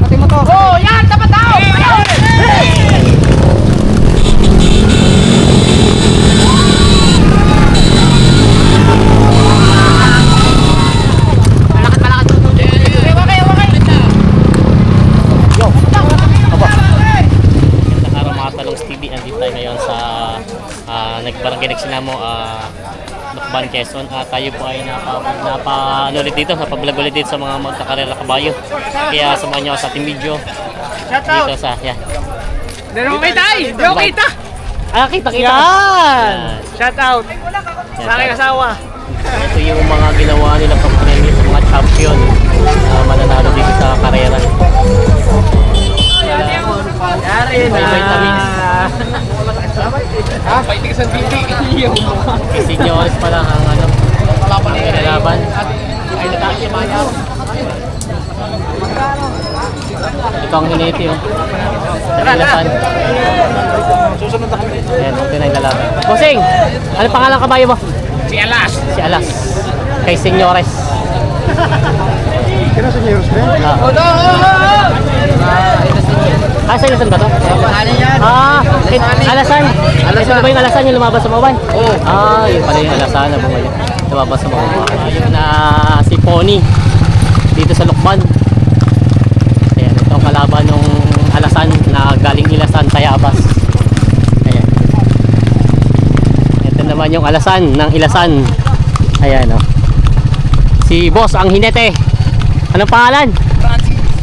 Pati mo to. Oh, yan! Dapat daw! Nagbarangay Nagsinamo, Lukban, Quezon. Tayo po ay ano ulit dito, napablog ulit dito sa mga magkakarera kabayo. Kaya samahan nyo ako sa ating video dito sa, yan. Dito kita eh! Dito kita! Kita! Yan! Shout out! Sa aking asawa. Ito yung mga ginawa nila pagpunay sa mga champion mananalo dito sa karera. Yari na! May vitamins. Fighting sa TV. Kasi Seniores pa lang ang ano, ang kinalaban. Ay, natakimaya. Ito ang hiniti oh. Nagalasan. Susunod na kami. Ayan, ito na yung lalaban. Bossing! Ano pangalan kabayo mo? Si Alas. Si Alas. Kay Seniores. Kino sa News Ben? Sa Ilasan ba to? Ano yan? Alasan. Ito ba yung Alasan yung lumabas sa Mabay? Oo. Yun pala yung Alasan na lumabas sa Mabay. Ayun na si Pony dito sa Lukban. Ayan, ito ang kalaban ng Alasan na galing Ilasan, Tayabas. Ayan. Ito naman yung Alasan ng Ilasan. Ayan o. Si Boss ang Hinete. Anong pangalan?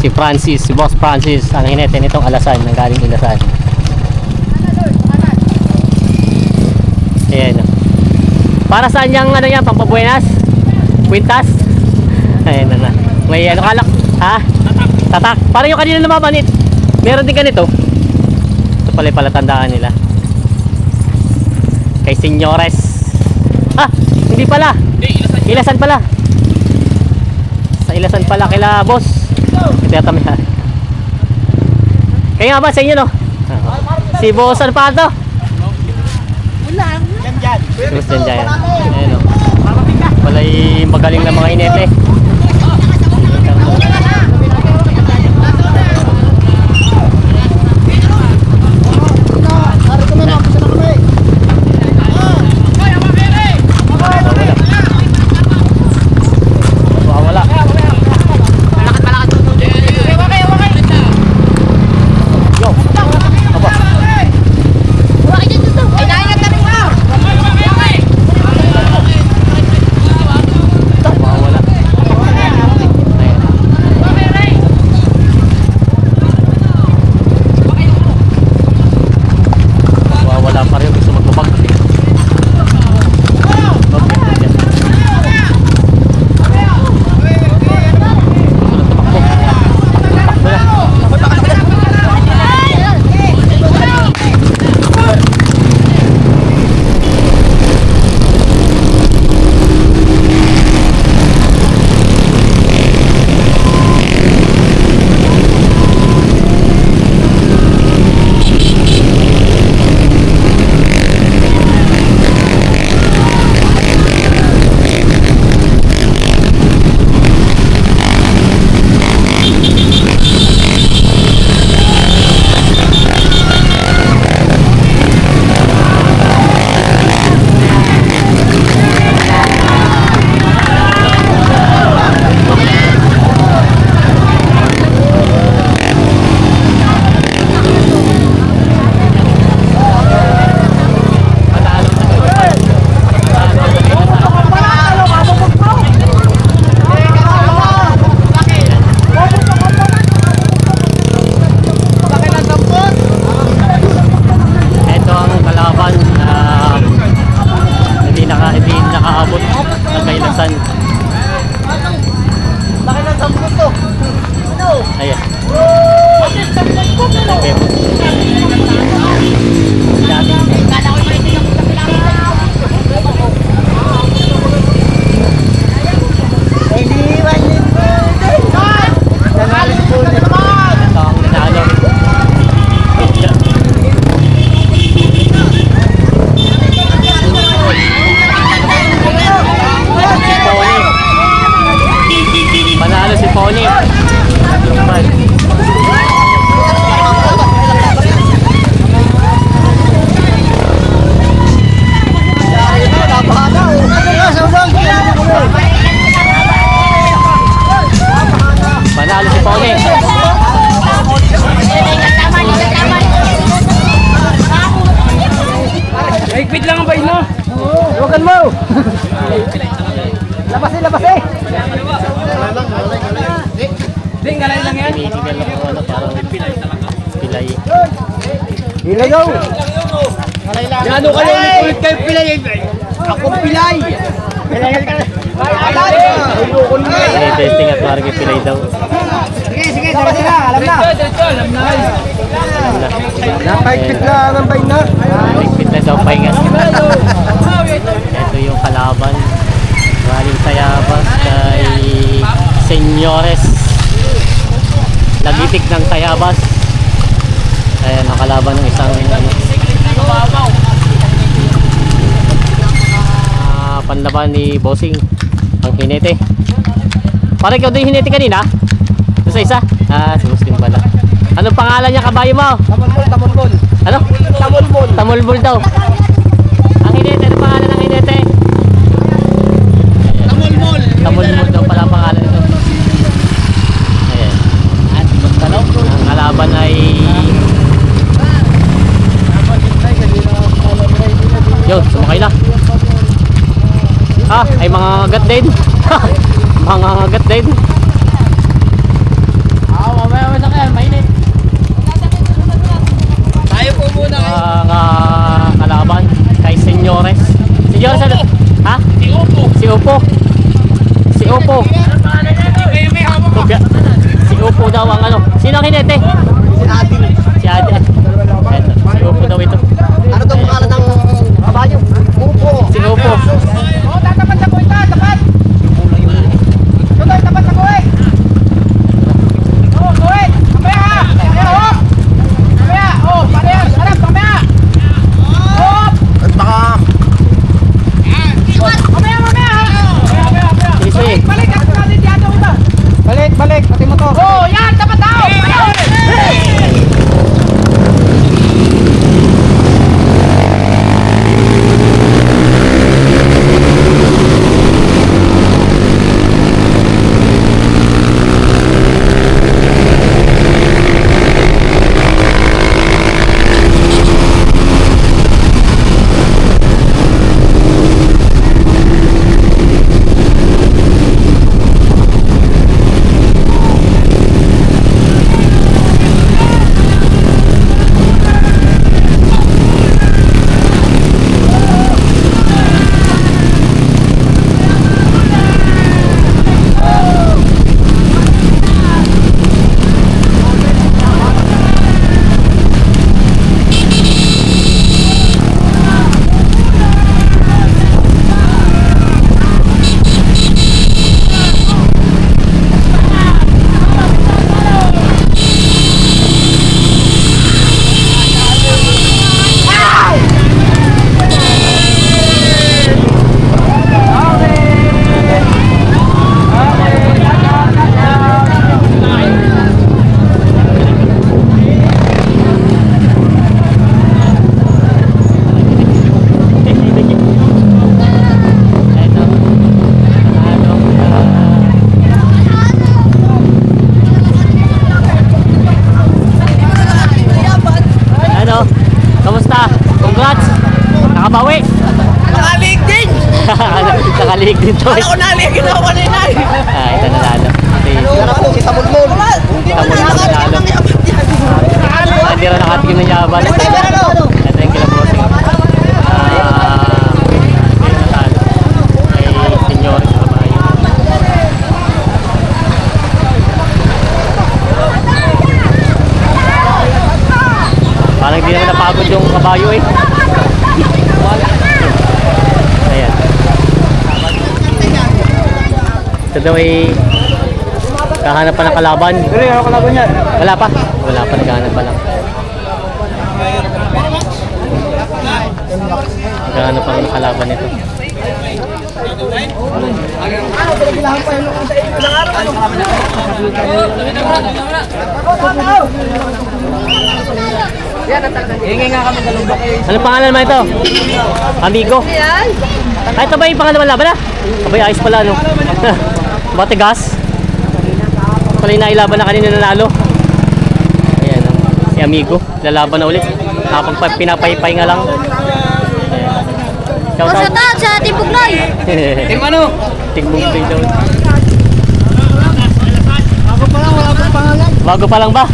Si Francis, si Boss Francis ang hinete nitong Alasan, nang galing Ilasan. Ayan. Para saan yung ano yan, Pampabuenas? Quintas? Ayan na. May ano kalak? Ha? Tatak. Parang yung kanina lumaban, meron din ganito. Ito pala yung palatandaan nila. Kay Seniores. Hindi pala. Ilasan pala. Sa Ilasan pala kila Boss. Kaya kami ha. Kaya nga ba sa inyo no? Si Boss ano pa ito? Si Boss Janjan. Ayan o. Pala'y magaling na mga inete. Pony. Pilay daw. Ano kayo ulit kayo pilay? Ako pilay. Testing at Margie Pilay daw. Sige, sila. Alam na. Napaikpit na ng bayin na. Ligpit na daw pahinga. Ito yung kalaban. Galing sa Tayabas kay Senyores. Nagitik ng Tayabas. Ayan, nakalaban ng isang panlaban ni Bossing. Ang hinete. Parang ikaw din hinete kanina? Ito sa isa? Si Bossing pala. Anong pangalan niya, kabayo mo? Tamulbol. Ano? Tamulbol. Tamulbol daw. Ang hinete, ano pangalan ng hinete? Tamulbol. Tamulbol daw pala ang pangalan nito. Ayan. Ang kalaban ay yun, sumakay na. Ay mga agat din. Mga agat din. Mamaya sa kaya, mainit. Tayo po muna. Mga kalaban kay Senyores. Senyores ano? Ha? Si Upo. Si Upo. Si Upo daw ang ano. Sino ang hinete? Si Adi. Si Adi. Eto, si Upo daw ito. Ano daw pangalan ng kabayo? Upo. Si Upo. Tatapat sa kuwita, tapat. Tuloy, tapat sa kuwit. Kuwit. Mamaya ha. Mamaya. Mamaya. Sarap, mamaya. At baka. Mamaya ha. Iso eh. Balik, at natin dyan ito. Balik. Pati mo to. Yan, tapat daw. Nakabawi. Nakalig din. Nakalig din to. Ako naligin ako kanina. Ito nanalo. Si Tamulmol. Tamulmol nanalo. Hindi rin nakatigim ng yaban. Ito yung kilabosin. Ay, Senyores sa kabayo. Parang di naman napagod yung kabayo eh. Ayan. Ito daw ay kahanap pa ng kalaban. Pero yung kalaban yan. Wala pa. Wala pa, naghahanap pa lang. Naghahanap pa ng kalaban nito. Anong pangalan naman ito? Amigo? Ay, ito ba yung pangalan laban na? Abay, ayos pala, no? Matigas? Pala yung nailaban na kanina nanalo. Ayan, si Amigo. Lalaban na ulit. Pinapaypay nga lang. Shout out sa ating Bugloy. Team ano? Tigbugbay daw. Bago pa lang, wala pang pangalan. Bago pa lang ba?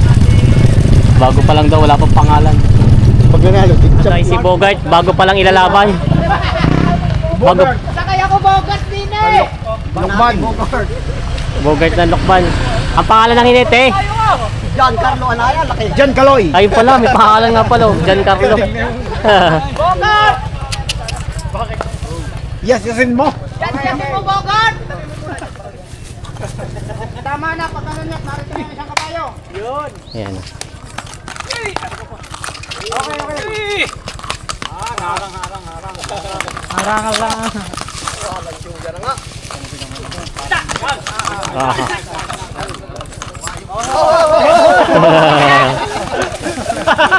Bago pa lang daw, wala pang pangalan. Pag nanalo, Ay, si Bogart, bago pa lang ilalaban. Bago, Sakay ako Bogart din eh! Lokban. Bogart na Lokban. Ang pangalan ng hinete. John Carlo Anaya, laki. John Caloy. Ayun pala, may pangalan nga pala. Giancarlo. Bogart! Yes, yasin mo. Yan mo, Bogart! Tama na, pag ano niya, narito na yung isang kabayo. Ayan. Harangan lang.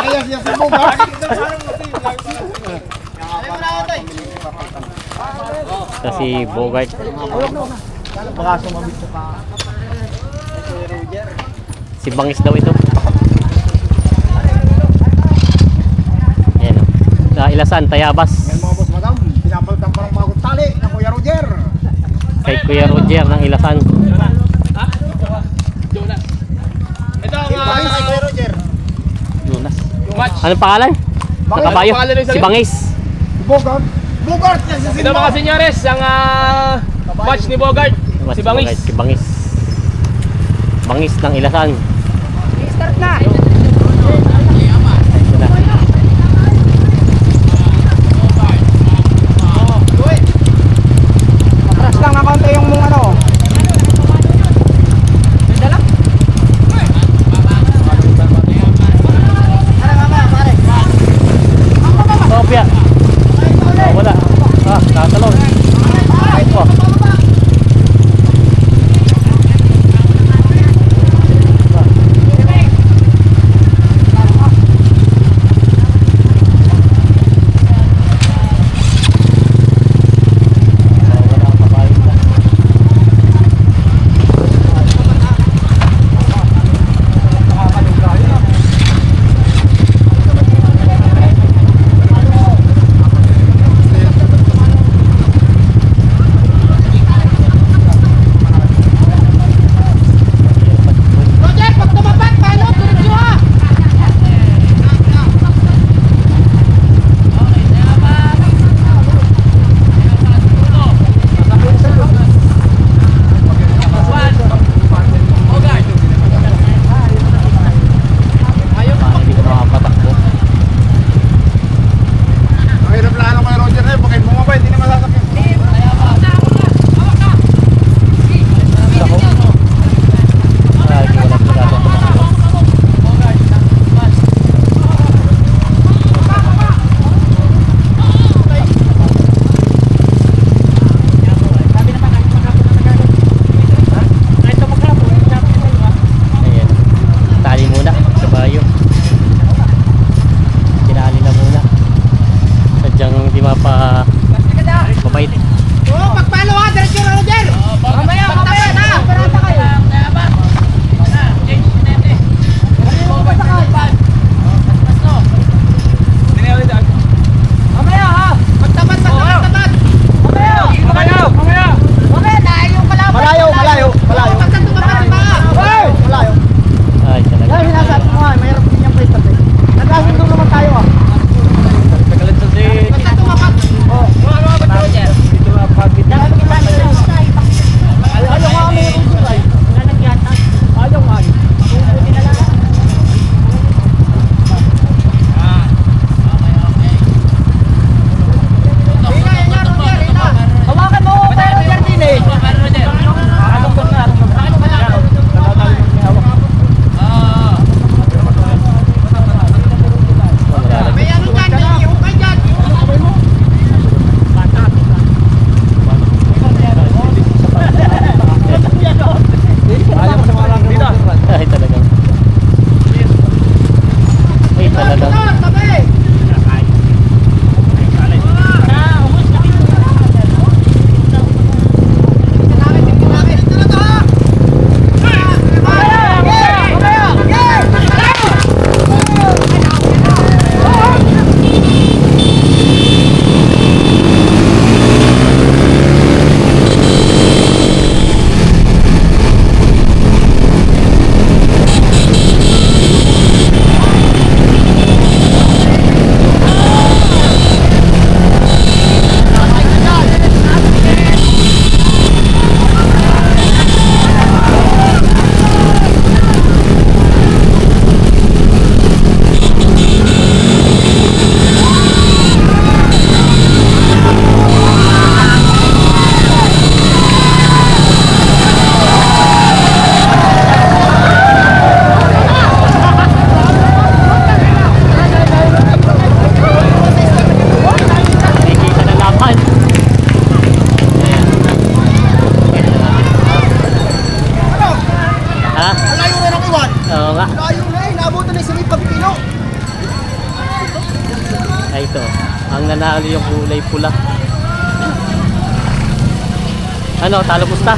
Yes, yasin mo ba? Ito si Bogart. Baka sumabit sa pa. Si Bangis daw ito. Ayan. Sa Ilasan, Tayabas. Yan mga boss madam, pinapalitan parang bagong tali ng Kuya Roger. Kay Kuya Roger ng Ilasan. Ito ang Bakit si Kuya Roger? Lunas. match. Anong pangalan? Ng kabayo? Anong pangalan ng isa Si rin? Bangis. Bogart. Bogart, yes, yasin Ito mo. mga senyores, ang match ni Bogart. Si Bangis. Si Bangis. Bangis ng Ilasan. Start na! Ito na. Atras lang na konti yung mong ano. Dala? Kopya. Oh, wala. Nakatalon. Oh. Ay, ito. Ang nanalo yung kulay pula. Ano, talo pusta?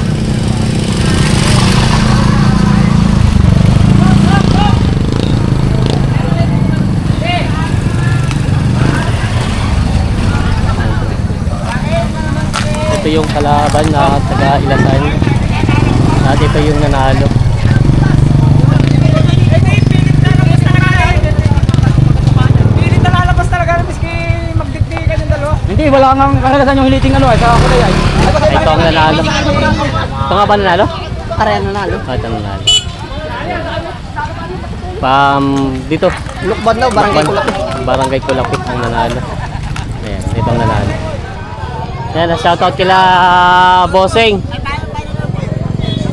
Ito yung kalaban na taga-Ilasan. At ito yung nanalo. Pilit na lalabas talaga na miski magdikdikan yung dalawa. Hindi, wala nang karanasan yung hiliting ano sa kulay ay. Ay, ito ang nanalo. Ito nga ba nanalo? Parehan nanalo. Ah, ito ang nanalo. Dito. Lukbad na, barangay Kulakit. Barangay Kulakit ang nanalo. Ayan, ito ang nanalo. Ayan, shoutout kila Bossing.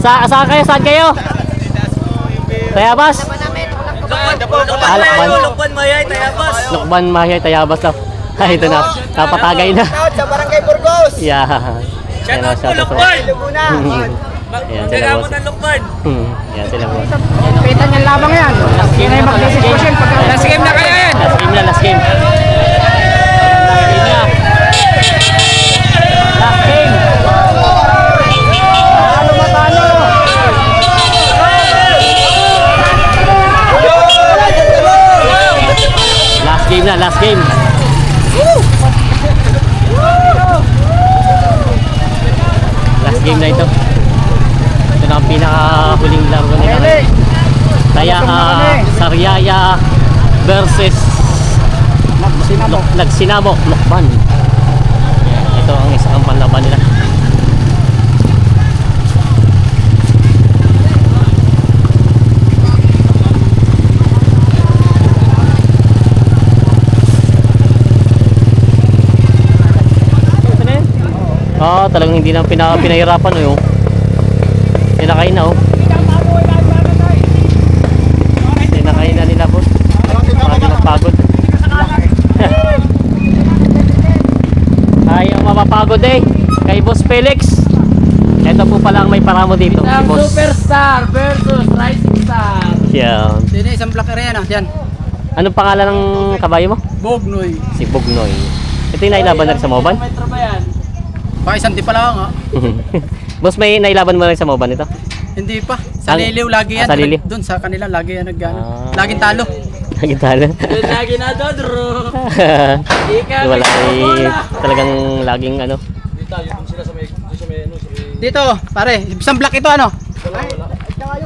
Saan kayo? Tayabas? Lukban Mayay, Tayabas. Lukban Mayay, Tayabas lang. Ay, ito na. Napatagay na. Sa barangay Burgos. Yeah. Ayan, shoutout sa... Ayan, sila boss. Ayan, sila boss. Pitan yung labang yan. Yan ay mag-discussion. Last game na kaya yan. Last game na, last game. Last game na. Last game. Ano matalo? Last game na, last game. Last game na ito. Ito na ang pinakahuling laro nila. Kaya Sariaya versus Nagsinamo, Lokban. Ito ang isang panlaban nila. Talagang hindi na pinahirapan o yung sinakain na sinakain na nila boss. Pagod na pagod. Ayaw mapapagod kay Boss Felix. Ito po pala ang may paramo dito, si Boss Superstar versus Rising Star. yan. Sino isang black area na? Yan. Anong pangalan ng kabayo mo? Bognoy. Si Bugnoy. Ito yung nailaban na rin sa Moban? Metro ba yan? Baka isang di pala nga. Boss, may nailaban mo rin sa Moban ito? Hindi pa. Sa Liliw lagi yan. Sa Liliw? Doon sa kanila lagi yan nag-ano. Ah. Laging talo. Lagi talo. Lagi na dodro. Wala talagang laging ano. Dito, pare. Isang black ito ano?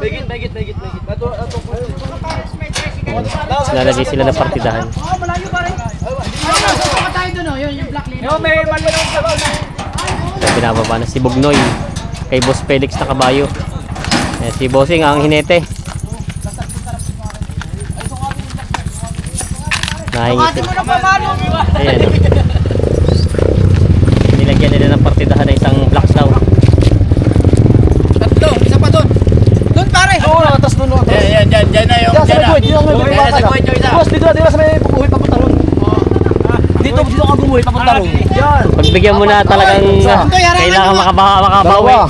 Begit. Lalagay sila ng partidahan. Oh, malayo pare. Ano tayo doon oh, yung black lane. Yo, may malulong sa Kaya binababa na si Bugnoy kay Boss Felix na kabayo. Si Bossing ang hinete. Nahingit. Ayan. Nilagyan nila ng partidahan na isang black daw. Tatlo, isa pa doon. Doon pare. Oo, tapos doon. Yan na yung. Diyan sa kuwet yung isa. Boss, dito sa may bubuhay papunta ron. Dito ka bumuhay papunta ron. Yan. Pagbigyan mo na talagang kailangan makabawi.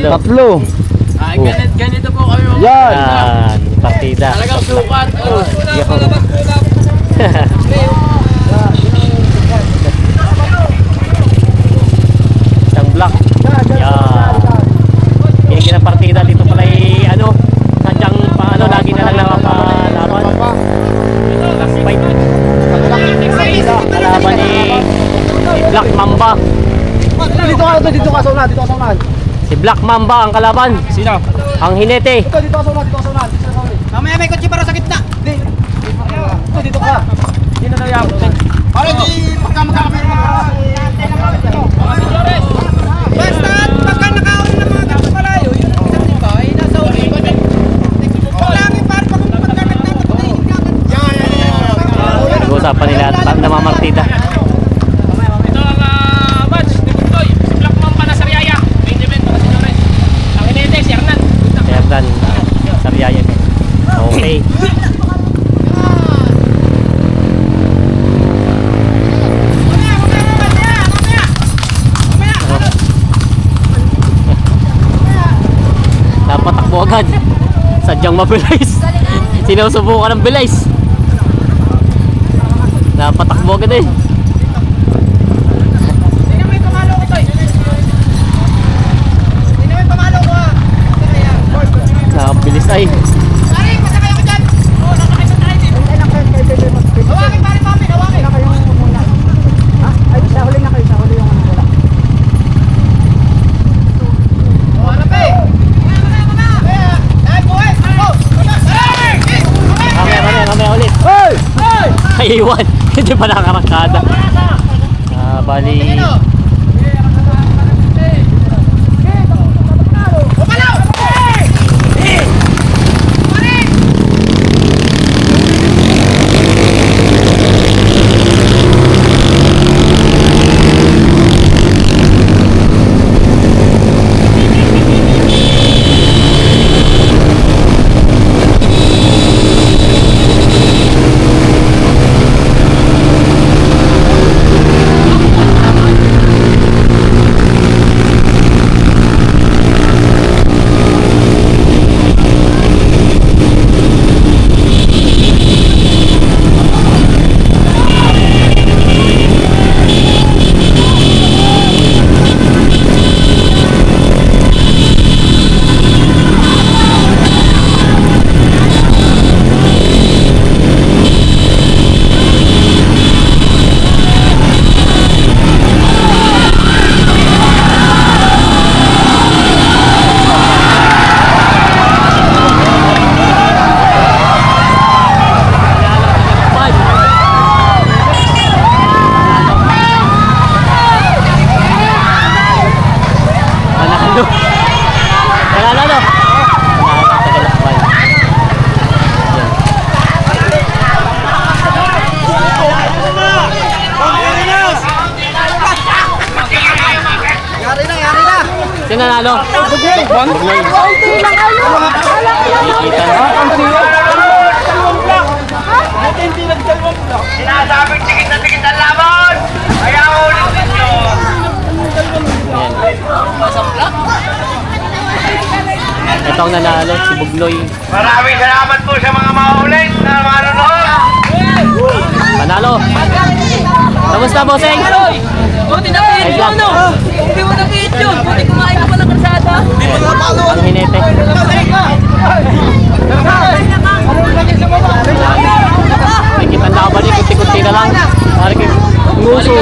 Tatlo. Ay, ganito po kayo. Yan. Yan, partida. Talagang sukat. Isang block. Yan. Binigyan ng partida dito pala sadyang lagi na lang nakapalaban. Last fight. Kalaban ni Black Mamba. Dito ka sa unahan. Si Black Mamba ang kalaban. Sino? Ang hinete. Dito ka sa unahan. Mamaya may kotse para sa gitna. Dito ka. Hindi na nayabot. Pare, di pagka magkakamera. Basta pagka nakaon ng mga ganito malayo, yun ang isang iba ay nasa uli. Kailangan pare pag nagtatakot na yung Nag-uusapan nila at namamartida. Ito ang match ni Bugnoy. Si Black Mamba na Sariaya. Main event para si Loren. Ang hinete si Hernan. Si Hernan. Sariaya. Okay. Napatakbo agad. Sadyang mabilis. Sinusubukan ng bilis. Napatakbo agad eh. Tingnan mo yung pamalo ko, Toy. Tingnan mo yung pamalo ko, ha. Nakabilis ay. Pare, pasakay ako dyan. Oo, nakakay sa tayo din. Hawangin, pare, pamit, hawangin. Oh, harap eh. Dahil buhay, go. Mamaya ulit. Ay, iwan. Hindi pa nakarangkada. Bali. Bumalaw! Sino nanalo? Sinasabing tikit na tikit ang laban! Kaya ulit ninyo! Ito ang nanalo, si Bugloy. Maraming salamat po sa mga maulit na manonood! Panalo. Kamusta, bossing? Buti na Ay, video, no? Hindi mo na-video. Buti kumain ka pa ng karsada. Ang hinete. May kitang nakabalik, kunti-kunti na lang. Pari kayo, nguso.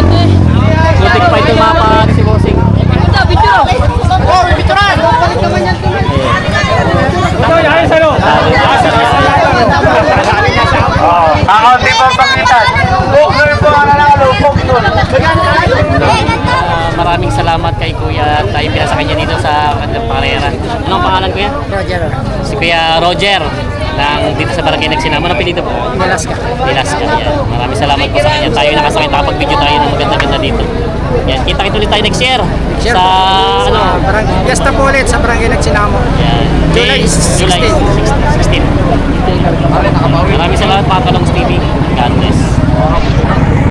Butik pa ito mapa si bossing. Ito, video. Oh, picturean. Balik naman yan tuloy. Ako, di ba pakitan? Bukloy po ang nanalo, Bukloy! Maraming salamat kay Kuya at tayo pinasa kanya dito sa kanyang pangyayari. Anong pangalan, Kuya? Roger. Si Kuya Roger ng dito sa Barangay Nagsinama. Anong pinito po? Alaska. Nilaska. Yan. Maraming salamat po sa kanya. Tayo nakasakit nakapag-video tayo ng maganda-ganda dito. Yan. Kita-kita ulit tayo next year. Year Sa po. ano? Fiesta po ulit sa Barangay Nagsinamo. Yan. July 16. 16. Maraming salamat mga talong